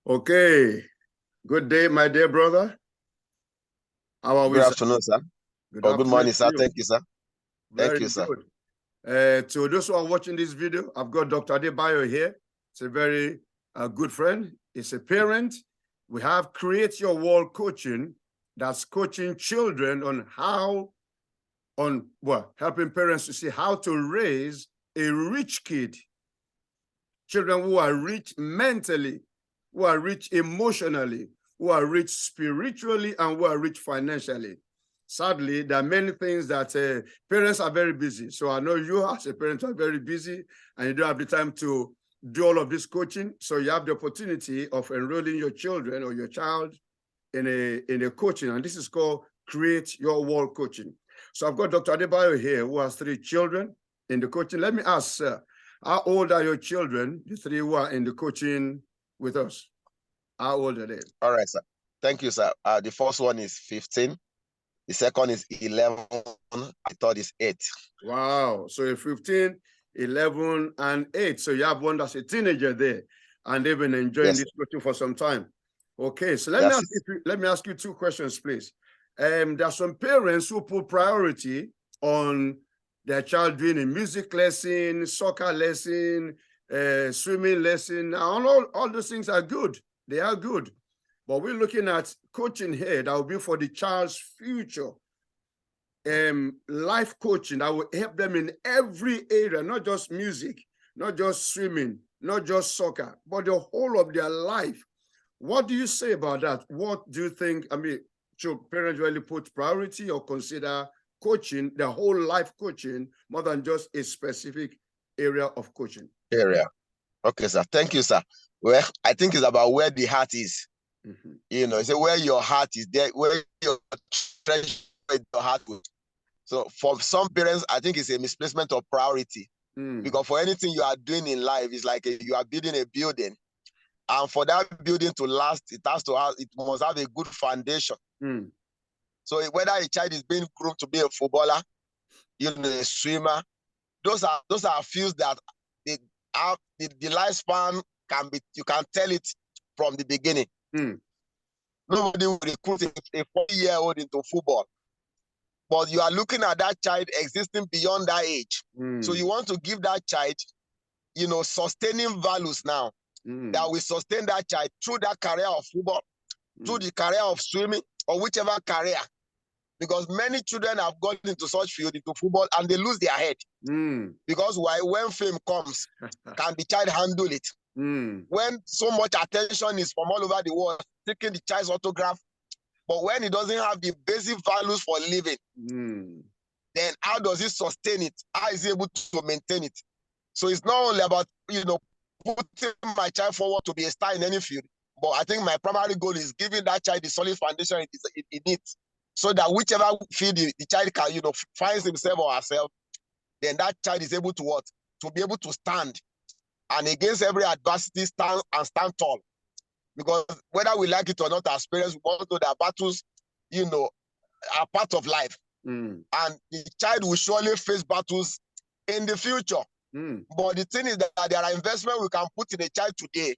Okay. Good day, my dear brother. How are we, Good sir? afternoon, sir. Good Good morning, sir. you. Thank you, sir. Very Thank you, sir. good. To those who are watching this video, I've got Dr. Adebayo here. It's a very good friend. It's a parent. We have Create Your World Coaching that's coaching children on helping parents to see how to raise a rich kid. Children who are rich mentally, who are rich emotionally, who are rich spiritually, and who are rich financially. Sadly, there are many things that parents are very busy. So I know you as a parent are very busy and you don't have the time to do all of this coaching. So you have the opportunity of enrolling your children or your child in a coaching. And this is called Create Your World Coaching. So I've got Dr. Adebayo here who has 3 children in the coaching. Let me ask, sir, how old are your children, the 3 who are in the coaching with us? How old are they? All right, sir. Thank you, sir. The first one is 15. The second is 11. The third is 8. Wow. So you're 15, 11, and 8. So you have one that's a teenager there, and they've been enjoying this coaching for some time. Okay. So let me ask you 2 questions, please. There are some parents who put priority on their child doing a music lesson, soccer lesson, swimming lesson. All those things are good. They are good. But we're looking at coaching here that will be for the child's future. Life coaching that will help them in every area, not just music, not just swimming, not just soccer, but the whole of their life. What do you say about that? What do you think? I mean, should parents really put priority or consider coaching, the whole life coaching, more than just a specific area of coaching? Okay, sir. Thank you, sir. Well, I think it's about where the heart is. You know, it's where your heart is there, where your treasure, where your heart goes. So for some parents, I think it's a misplacement of priority. Because for anything you are doing in life, it's like you are building a building. And for that building to last, it must have a good foundation. So whether a child is being groomed to be a footballer, a swimmer, those are fields that the lifespan can be, you can tell it from the beginning. Nobody will recruit a 40-year-old into football. But you are looking at that child existing beyond that age. So you want to give that child, sustaining values now that will sustain that child through that career of football, through the career of swimming, or whichever career. Because many children have gone into such field, into football, and they lose their head. Because when fame comes, can the child handle it? When so much attention is from all over the world, taking the child's autograph, but when he doesn't have the basic values for living, then how does he sustain it? How is he able to maintain it? So it's not only about, putting my child forward to be a star in any field, but I think my primary goal is giving that child the solid foundation it needs, so that whichever field the child can, finds himself or herself, then that child is able to be able to stand, and against every adversity stand tall. Because whether we like it or not, as parents, we want to know that battles, are part of life. And the child will surely face battles in the future. But the thing is that there are investments we can put in a child today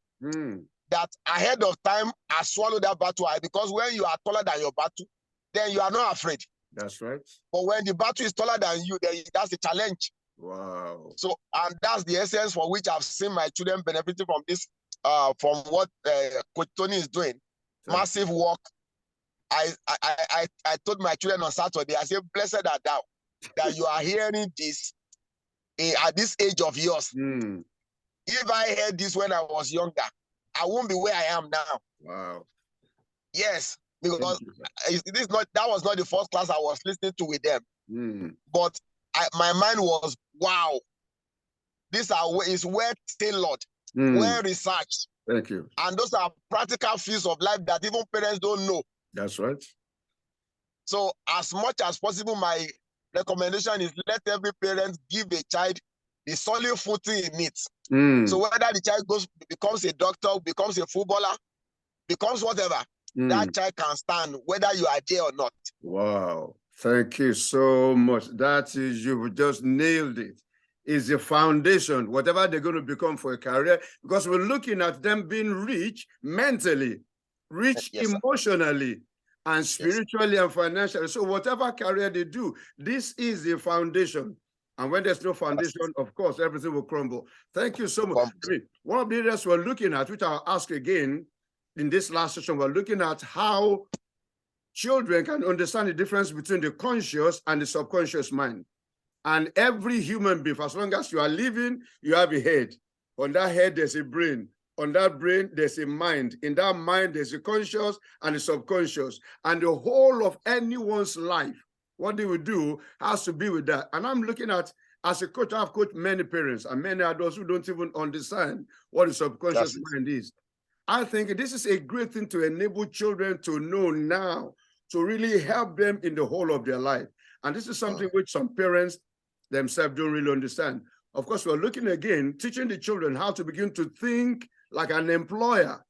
that ahead of time has swallowed that battle. Because when you are taller than your battle, then you are not afraid. That's right. But when the battle is taller than you, then that's a challenge. Wow. So, and that's the essence for which I've seen my children benefiting from this, from what Coach Tony is doing. Massive work. I told my children on Saturday, I said, blessed are thou that you are hearing this at this age of yours. If I heard this when I was younger, I won't be where I am now. Wow. Yes, because that was not the first class I was listening to with them. But my mind was, wow, these is well tailored, well researched. Thank you. And those are practical fields of life that even parents don't know. That's right. So as much as possible, my recommendation is let every parent give a child the solid footing it needs. So whether the child becomes a doctor, becomes a footballer, becomes whatever, that child can stand whether you are there or not. Wow. Thank you so much. You've just nailed it. is the foundation, whatever they're going to become for a career, because we're looking at them being rich mentally, rich emotionally, and spiritually and financially. So whatever career they do, this is the foundation. And when there's no foundation, of course, everything will crumble. Thank you so much. One of the areas we're looking at, which I'll ask again in this last session, we're looking at how children can understand the difference between the conscious and the subconscious mind. And every human being, for as long as you are living, you have a head. On that head, there's a brain. On that brain, there's a mind. In that mind, there's a conscious and a subconscious. And the whole of anyone's life, what they will do has to be with that. And I'm looking at, as a coach, I've coached many parents and many adults who don't even understand what the subconscious mind is. I think this is a great thing to enable children to know now, to really help them in the whole of their life. And this is something which some parents themselves don't really understand. Of course, we're looking again, teaching the children how to begin to think like an employer,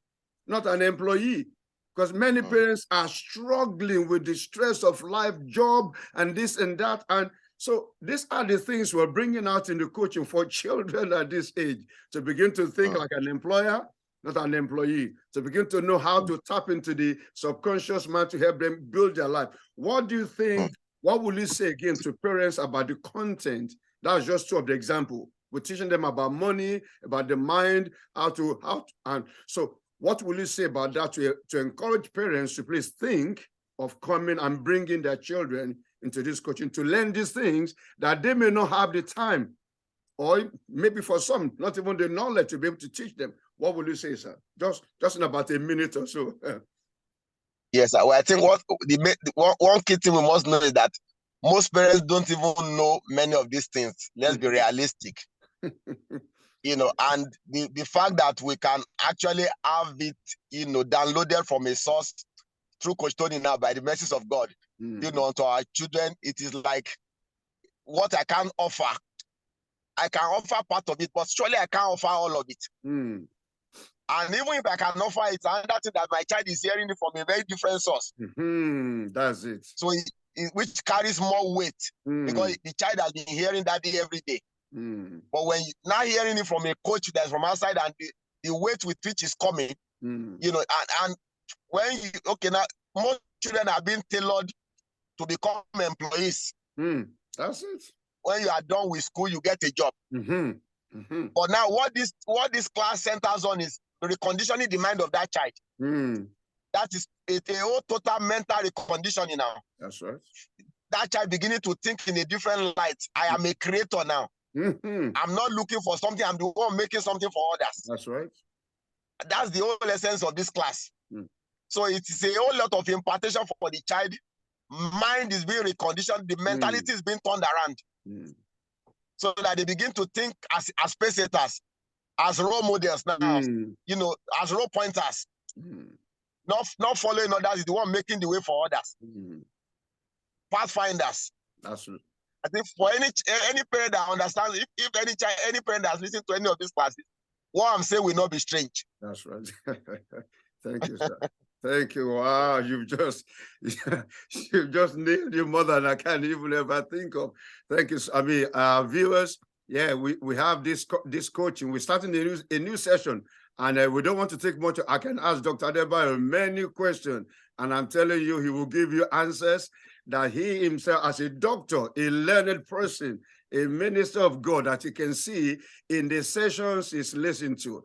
not an employee. Because many parents are struggling with the stress of life, job, and this and that. And so these are the things we're bringing out in the coaching for children at this age, to begin to think like an employer, not an employee, to begin to know how to tap into the subconscious mind to help them build their life. What do you think, what will you say again to parents about the content? That's just two of the examples. We're teaching them about money, about the mind, and so what will you say about that to encourage parents to please think of coming and bringing their children into this coaching to learn these things that they may not have the time, or maybe for some, not even the knowledge to be able to teach them? What will you say, sir? Just in about a minute or so. Yes, well, I think one key thing we must know is that most parents don't even know many of these things. Let's be realistic. And the fact that we can actually have it, downloaded from a source through Coach Tony now by the mercies of God, to our children, it is like what I can offer. I can offer part of it, but surely I can't offer all of it. And even if I can offer it, another thing that my child is hearing it from a very different source. That's it. So which carries more weight because the child has been hearing that every day. But when you now hearing it from a coach that's from outside, and the weight with which is coming, and when now most children are being tailored to become employees. That's it. When you are done with school, you get a job. But now what this class centers on is reconditioning the mind of that child. That is a whole total mental reconditioning now. That's right. That child beginning to think in a different light. I am a creator now. I'm not looking for something. I'm the one making something for others. That's right. That's the whole essence of this class. So it is a whole lot of impartation for the child. Mind is being reconditioned. The mentality is being turned around. So that they begin to think as spectators, as role models now, as role pointers. Not following others, is the one making the way for others. Pathfinders. Absolutely. I think for any parent that understands, if any parent that's listening to any of these classes, what I'm saying will not be strange. That's right. Thank you, sir. Thank you. Wow, you've just nailed your mother, and I can't even ever think of. Thank you. I mean, viewers, yeah, we have this coaching. We're starting a new session, and we don't want to take much. I can ask Dr. Adebayo many questions, and I'm telling you, he will give you answers that he himself, as a doctor, a learned person, a minister of God, that you can see in the sessions he's listening to.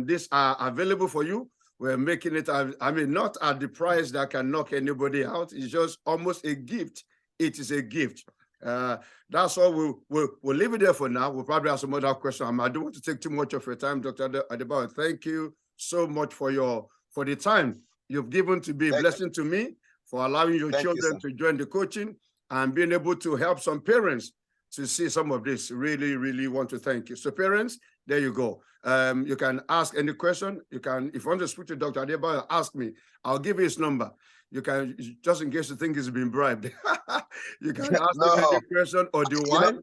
These are available for you. We're making it, not at the price that can knock anybody out. It's just almost a gift. It is a gift. That's all. We'll leave it there for now. We'll probably have some other questions. I don't want to take too much of your time, Dr. Adebayo. Thank you so much for the time you've given to be a blessing to me, for allowing your children to join the coaching and being able to help some parents to see some of this. Really, really want to thank you. So parents, there you go. You can ask any question. You can, if you want to speak to Dr. Adebayo, ask me. I'll give you his number. You can, just in case you think he's been bribed, you can ask him any question or the wine.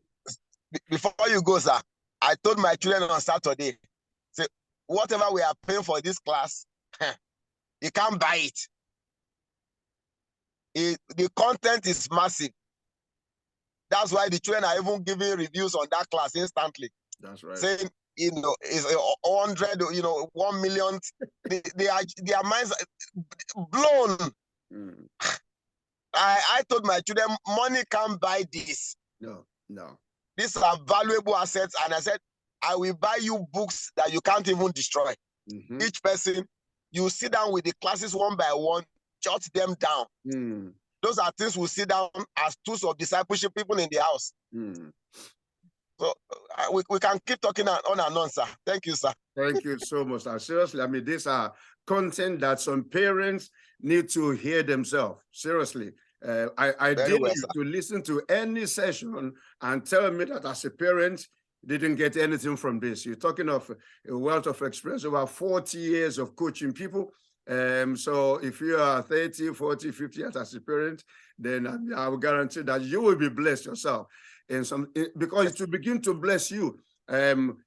Before you go, sir, I told my children on Saturday, say, whatever we are paying for this class, you can't buy it. The content is massive. That's why the children are even giving reviews on that class instantly. That's right. Saying, it's 100, 1 million. Their minds are blown. Mm. I told my children, money can't buy this. No. These are valuable assets. And I said, I will buy you books that you can't even destroy. Mm-hmm. Each person, you sit down with the classes one by one, jot them down. Mm. Those are things we sit down as tools of discipleship, people in the house. Mm. So we can keep talking on and on, sir. Thank you, sir. Thank you so much, sir. Seriously, I mean, these are content that some parents need to hear themselves. Seriously. I dare you to listen to any session and tell me that as a parent, didn't get anything from this. You're talking of a wealth of experience, over 40 years of coaching people. So if you are 30, 40, 50 years as a parent, then I will guarantee that you will be blessed yourself. Because it will begin to bless you.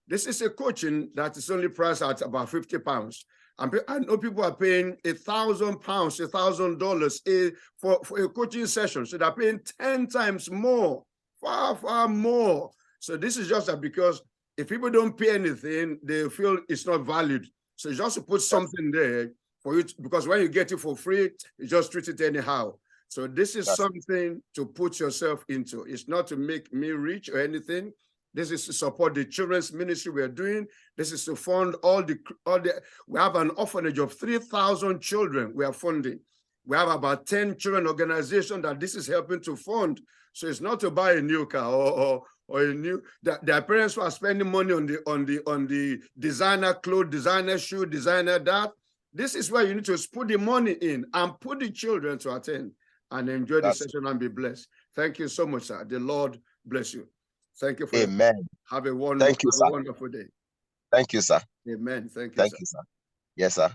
This is a coaching that is only priced at about £50. I know people are paying £1,000, $1,000 for a coaching session. So they're paying 10 times more, far more. So this is just that because if people don't pay anything, they feel it's not valued. So you just put something there for you, because when you get it for free, you just treat it anyhow. So this is something to put yourself into. It's not to make me rich or anything. This is to support the children's ministry we're doing. This is to fund all the. We have an orphanage of 3,000 children we are funding. We have about 10 children organizations that this is helping to fund. So it's not to buy a new car or a new. Their parents who are spending money on the designer clothes, designer shoe, designer that. This is where you need to put the money in and put the children to attend and enjoy the session and be blessed. Thank you so much, sir. The Lord bless you. Thank you for Amen. Have a wonderful day. Thank you, sir. Amen. Thank you, sir. Yes, sir.